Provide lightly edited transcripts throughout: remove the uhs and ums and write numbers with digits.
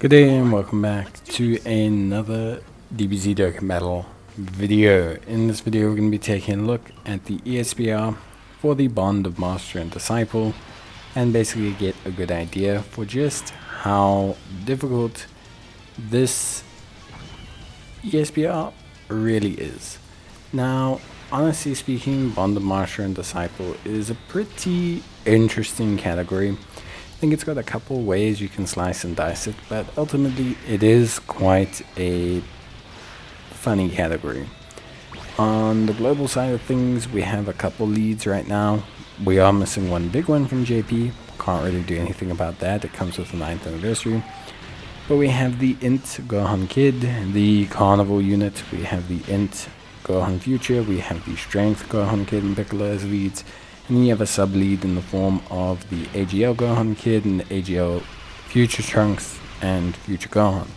Good day and welcome back to another DBZ Dokkan Battle video. In this video we're going to be taking a look at the Esbr for the bond of Master and Disciple and basically get a good idea for just how difficult this Esbr really is. Now, honestly speaking, bond of Master and Disciple is a pretty interesting category. I think it's got a couple ways you can slice and dice it, but ultimately it is quite a funny category. On the global side of things, we have a couple leads right now. We are missing one big one from JP. Can't really do anything about that. It comes with the 9th anniversary. But we have the Int Gohan Kid, the Carnival unit. We have the Int Gohan Future. We have the Strength Gohan Kid and Piccolo as leads. And then you have a sub-lead in the form of the AGL Gohan Kid and the AGL Future Trunks and Future Gohan.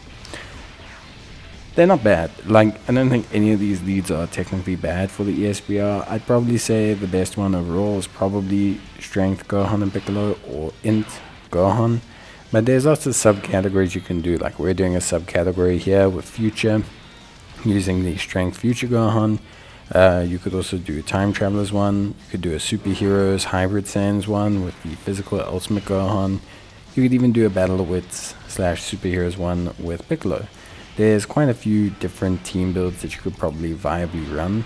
They're not bad. Like, I don't think any of these leads are technically bad for the ESBR. I'd probably say the best one overall is probably Strength Gohan and Piccolo or Int Gohan. But there's lots of subcategories you can do. Like, we're doing a subcategory here with Future using the Strength Future Gohan. You could also do a Time Travelers one. You could do a Superheroes Hybrid Sans one with the Physical Ultimate Gohan. You could even do a Battle of Wits / Superheroes one with Piccolo. There's quite a few different team builds that you could probably viably run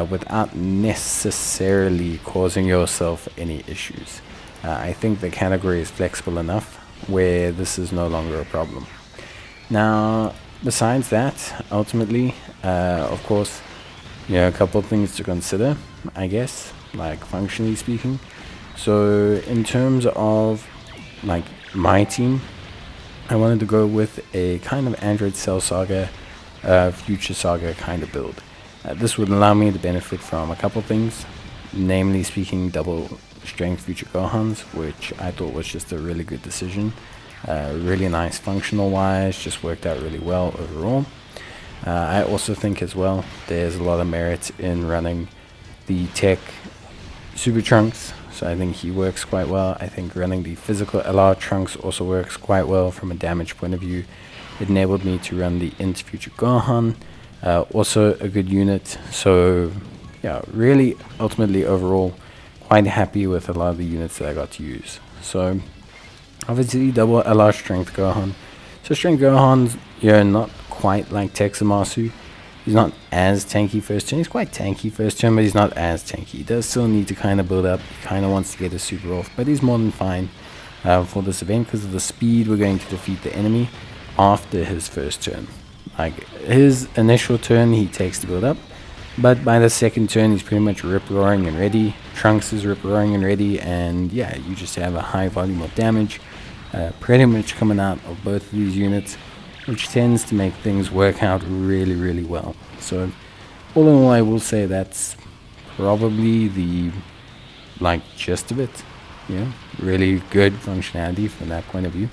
without necessarily causing yourself any issues. I think the category is flexible enough where this is no longer a problem. Now, besides that, ultimately, of course, a couple of things to consider, I guess, like functionally speaking. So in terms of like my team, I wanted to go with a kind of Android Cell Saga, Future Saga kind of build. This would allow me to benefit from a couple of things, namely speaking double Strength Future Gohans, which I thought was just a really good decision. Really nice functional wise, just worked out really well overall. I also think as well there's a lot of merit in running the Tech Super Trunks, so I think he works quite well. I think running the Physical LR Trunks also works quite well from a damage point of view. It enabled me to run the Int Future Gohan, also a good unit. So yeah, really ultimately overall quite happy with a lot of the units that I got to use. So obviously double LR Strength Gohan. So Strength Gohan's not quite like Texamasu. He's not as tanky first turn. He's quite tanky first turn, but he's not as tanky. He does still need to kind of build up. He kind of wants to get a super off, but he's more than fine for this event because of the speed we're going to defeat the enemy after his first turn. Like, his initial turn, he takes to build up, but by the second turn, he's pretty much rip-roaring and ready. Trunks is rip-roaring and ready, and yeah, you just have a high volume of damage pretty much coming out of both of these units, which tends to make things work out really, really well. So all in all, I will say that's probably the gist of it. Really good functionality from that point of view.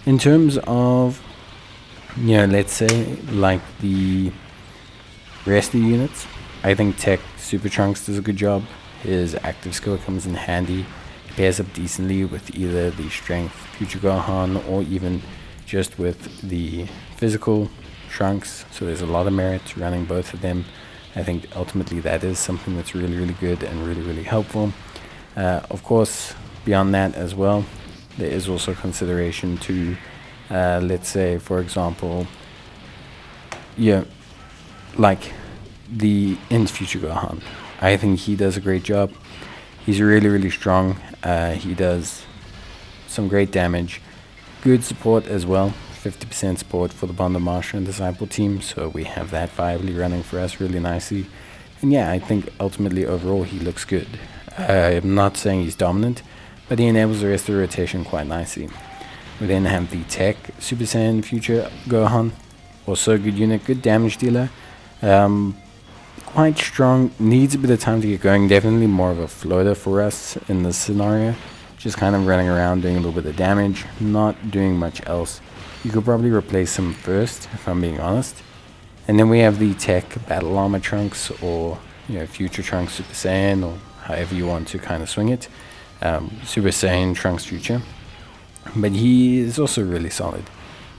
In terms of let's say like the rest of the units, I think Tech Super Trunks does a good job. His active skill comes in handy. He pairs up decently with either the Strength Future Gohan or even just with the Physical Trunks, so there's a lot of merit running both of them. I think ultimately that is something that's really, really good and really, really helpful. Of course, beyond that as well, there is also consideration to, let's say, for example, like the Int Future Gohan. I think he does a great job. He's really, really strong. He does some great damage. Good support as well, 50% support for the Bond of Master and Disciple team, so we have that viably running for us really nicely. And yeah, I think ultimately overall he looks good. I'm not saying he's dominant, but he enables the rest of the rotation quite nicely. We then have the Tech Super Saiyan Future Gohan, also a good unit, good damage dealer. Quite strong, needs a bit of time to get going, definitely more of a floater for us in this scenario. Just kind of running around doing a little bit of damage, not doing much else. You could probably replace him first, if I'm being honest. And then we have the Tech Battle Armor Trunks, or Future Trunks Super Saiyan, or however you want to kind of swing it. Super Saiyan Trunks Future. But he is also really solid.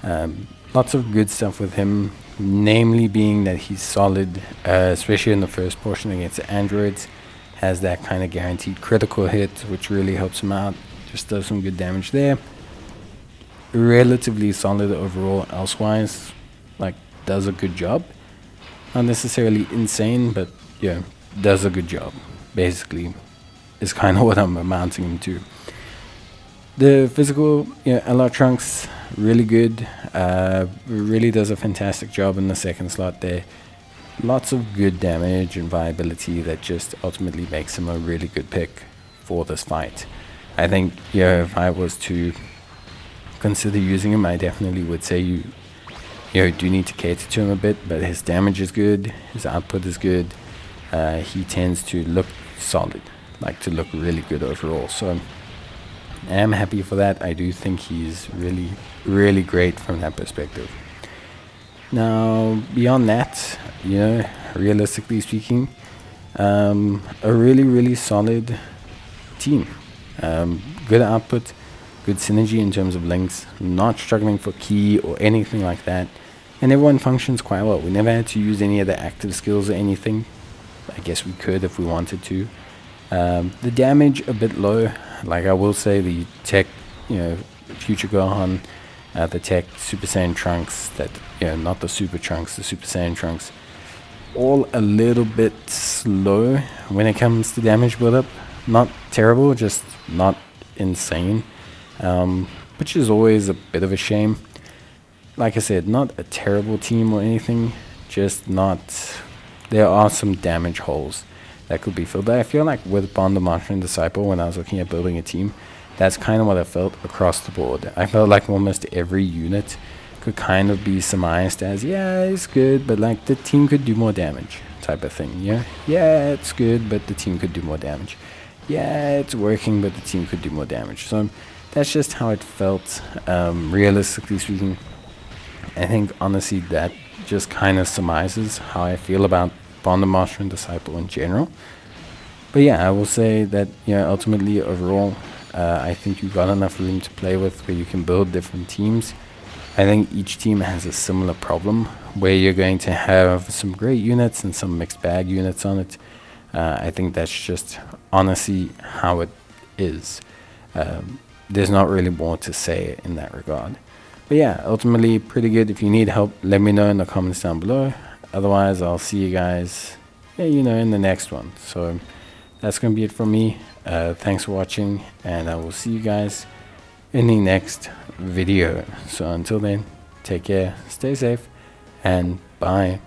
Lots of good stuff with him, namely being that he's solid, especially in the first portion against the androids. Has that kind of guaranteed critical hit, which really helps him out. Just does some good damage there. Relatively solid overall elsewise, like does a good job. Not necessarily insane, but yeah, does a good job. Basically, is kind of what I'm amounting him to. The physical, LR Trunks, really good. Really does a fantastic job in the second slot there. Lots of good damage and viability that just ultimately makes him a really good pick for this fight. I think, if I was to consider using him, I definitely would say you do need to cater to him a bit, but his damage is good, his output is good. He tends to look solid, like to look really good overall. So I am happy for that. I do think he's really, really great from that perspective. Now, beyond that, realistically speaking, a really, really solid team. Good output, good synergy in terms of links, not struggling for key or anything like that. And everyone functions quite well. We never had to use any of the active skills or anything. I guess we could if we wanted to. The damage a bit low. Like I will say, the tech, future Gohan, the tech Super Saiyan Trunks, that not the Super Trunks, the Super Saiyan Trunks, all a little bit slow when it comes to damage build-up. Not terrible, just not insane, which is always a bit of a shame. Like I said, not a terrible team or anything, just not. There are some damage holes that could be filled. But I feel like with Bond the Master and Disciple, when I was looking at building a team, that's kind of what I felt across the board. I felt like almost every unit could kind of be surmised as, yeah, it's good, but like the team could do more damage type of thing. Yeah, it's good, but the team could do more damage. Yeah, it's working, but the team could do more damage. So that's just how it felt, realistically speaking. I think, honestly, that just kind of surmises how I feel about Bond the Master and Disciple in general. But yeah, I will say that, ultimately, overall, I think you got enough room to play with where you can build different teams. I think each team has a similar problem where you're going to have some great units and some mixed bag units on it. I think that's just honestly how it is. There's not really more to say in that regard. But yeah, ultimately pretty good. If you need help, let me know in the comments down below. Otherwise, I'll see you guys, in the next one. So that's going to be it from me. Thanks for watching, and I will see you guys in the next video. So until then, take care, stay safe, and bye.